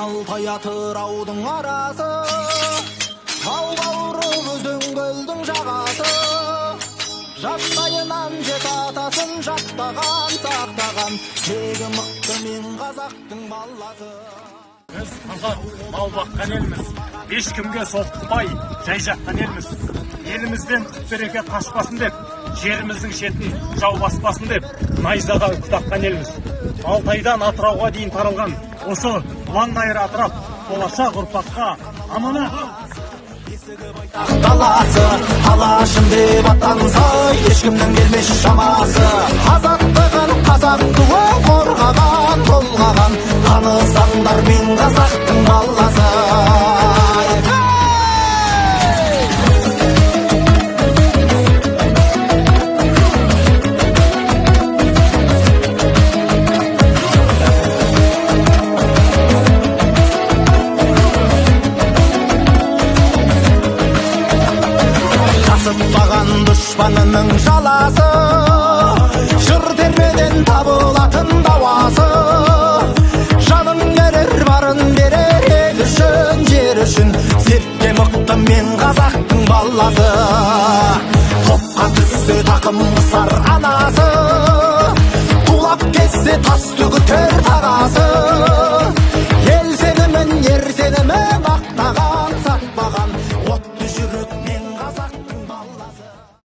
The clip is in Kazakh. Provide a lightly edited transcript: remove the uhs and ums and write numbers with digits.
Алтай атыраудың арасы, тау бауыры өзен көлдің жағасы, жастайынан жет атасын жаттаған сақтаған, тегі мықты мен қазақтың баласы. Біз қазақ мал баққан елміз, ешкімге соқтықпай жай жатқан елміз. Елімізден құт береке қашпасын деп, жеріміздің шетін жау баспасын деп, найзаға үкі таққан елміз. Алтайдан Атырауға дейін таралған осы ұлан-ғайыр атырап, болашақ ұрпаққа аманат. Даласы, алашым деп аттанса, ешкімнің келмес шамасы. Азаттығын қазақ туы қорғаған, толғаған, танысаңдар мен қазақтың баласы. Жасытпаған дұшпанының жаласы, жыр термеден табылатын дауасы. Жанын берер, барын берер, ел үшін, жер үшін, септе мықты мен қазақтың баласы. Топқа түссе тақым қысар анасы, тулап кетсе тас төгітер тағасы. Ел сенімін, ер сенімін